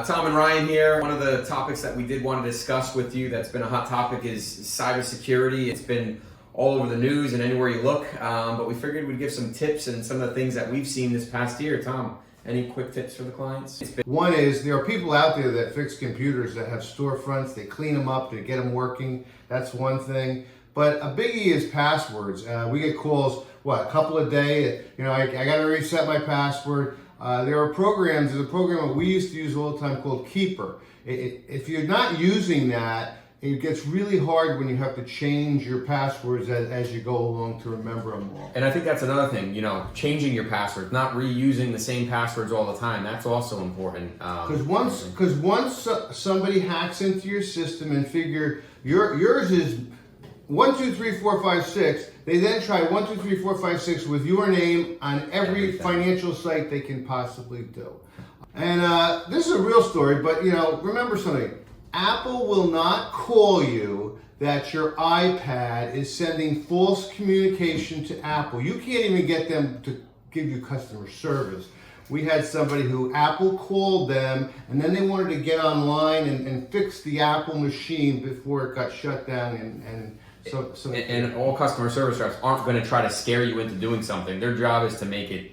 Tom and Ryan here. One of the topics that we did want to discuss with you that's been a hot topic is cybersecurity. It's been all over the news and anywhere you look, but we figured we'd give some tips and some of the things that we've seen this past year. Tom, any quick tips for the clients? One is there are people out there that fix computers that have storefronts, they clean them up, they get them working. That's one thing. But a biggie is passwords. We get calls, a couple a day. I got to reset my password. There's a program that we used to use all the time called Keeper. If you're not using that, it gets really hard when you have to change your passwords as you go along to remember them all. And I think that's another thing, changing your passwords, not reusing the same passwords all the time. That's also important. Because once somebody hacks into your system and figure yours is 1, 2, 3, 4, 5, 6. They then try 1, 2, 3, 4, 5, 6 with your name on every financial site they can possibly do. And this is a real story, but remember something. Apple will not call you that your iPad is sending false communication to Apple. You can't even get them to give you customer service. We had somebody who Apple called them, and then they wanted to get online and fix the Apple machine before it got shut down. And all customer service reps aren't going to try to scare you into doing something. Their job is to make it,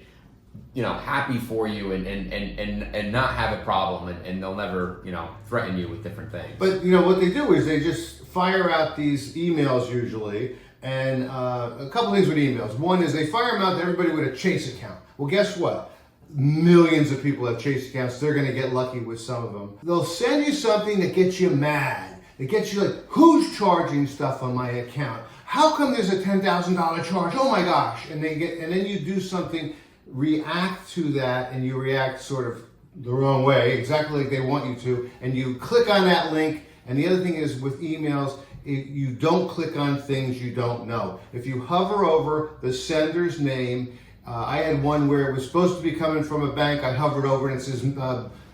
happy for you and not have a problem, and they'll never, threaten you with different things. But what they do is they just fire out these emails usually, and a couple things with emails. One is they fire them out to everybody with a Chase account. Well, guess what? Millions of people have Chase accounts. They're going to get lucky with some of them. They'll send you something that gets you mad. It gets you like, who's charging stuff on my account? How come there's a $10,000 charge? Oh my gosh! And then you do something, react to that, and you react sort of the wrong way, exactly like they want you to, and you click on that link. And the other thing is with emails, you don't click on things you don't know. If you hover over the sender's name, I had one where it was supposed to be coming from a bank. I hovered over and it says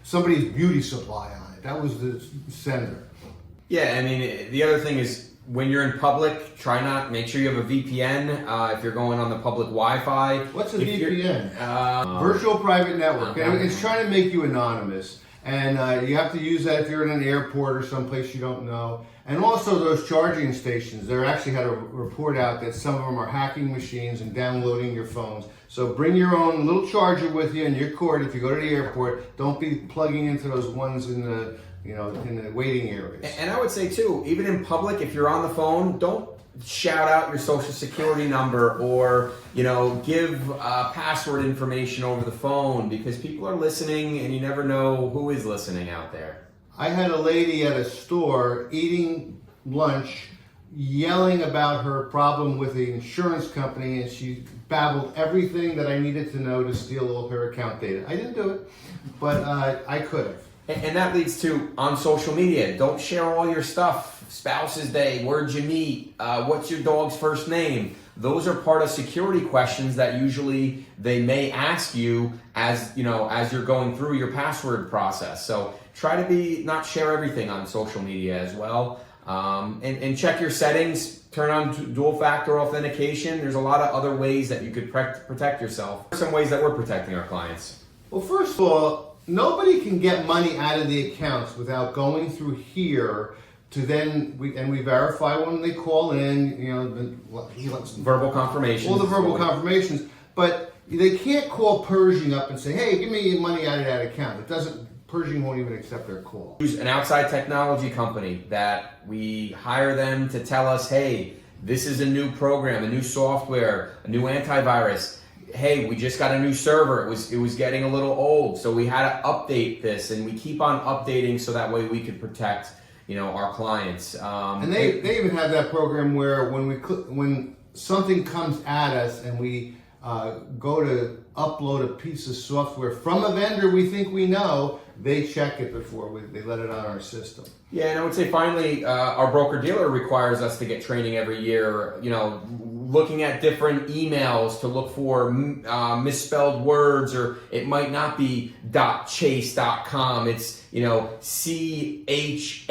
somebody's beauty supply on it. That was the sender. Yeah, the other thing is when you're in public, make sure you have a VPN if you're going on the public Wi-Fi. What's a VPN? Virtual private network. And it's trying to make you anonymous. And you have to use that if you're in an airport or someplace you don't know. And also those charging stations. They actually had a report out that some of them are hacking machines and downloading your phones. So bring your own little charger with you and your cord if you go to the airport. Don't be plugging into those ones in the waiting areas. And I would say too, even in public, if you're on the phone, don't shout out your social security number or, give password information over the phone, because people are listening and you never know who is listening out there. I had a lady at a store eating lunch, yelling about her problem with the insurance company, and she babbled everything that I needed to know to steal all her account data. I didn't do it, but I could have. And that leads to, on social media, don't share all your stuff. Spouse's Day, where'd you meet, what's your dog's first name? Those are part of security questions that usually they may ask you as you're going through your password process. So try to not share everything on social media as well. And check your settings, turn on dual factor authentication. There's a lot of other ways that you could protect yourself. Some ways that we're protecting our clients. Well, first of all, nobody can get money out of the accounts without going through here to then we verify when they call in, verbal confirmations. All the verbal confirmations, but they can't call Pershing up and say, "Hey, give me money out of that account." It doesn't. Pershing won't even accept their call. Use an outside technology company that we hire them to tell us, "Hey, this is a new program, a new software, a new antivirus. Hey, we just got a new server. It was getting a little old, so we had to update this," and we keep on updating so that way we could protect, our clients. And they even have that program where when something comes at us and we go to upload a piece of software from a vendor we think we know, they check it before they let it on our system. Yeah, and I would say finally, our broker-dealer requires us to get training every year, looking at different emails to look for misspelled words, or it might not be .chase.com. It's, CHAASE.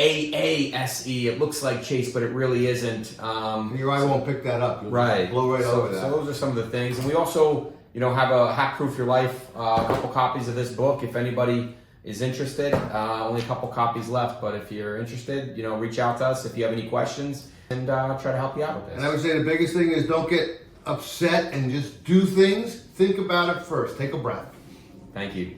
It looks like Chase, but it really isn't. Your eye won't pick that up. You'll right. blow right over that. So those are some of the things. And we also, have a Hack Proof Your Life, a couple copies of this book. If anybody is interested. Only a couple copies left, but if you're interested, reach out to us if you have any questions, and try to help you out with this. And I would say the biggest thing is don't get upset and just do things. Think about it first. Take a breath. Thank you.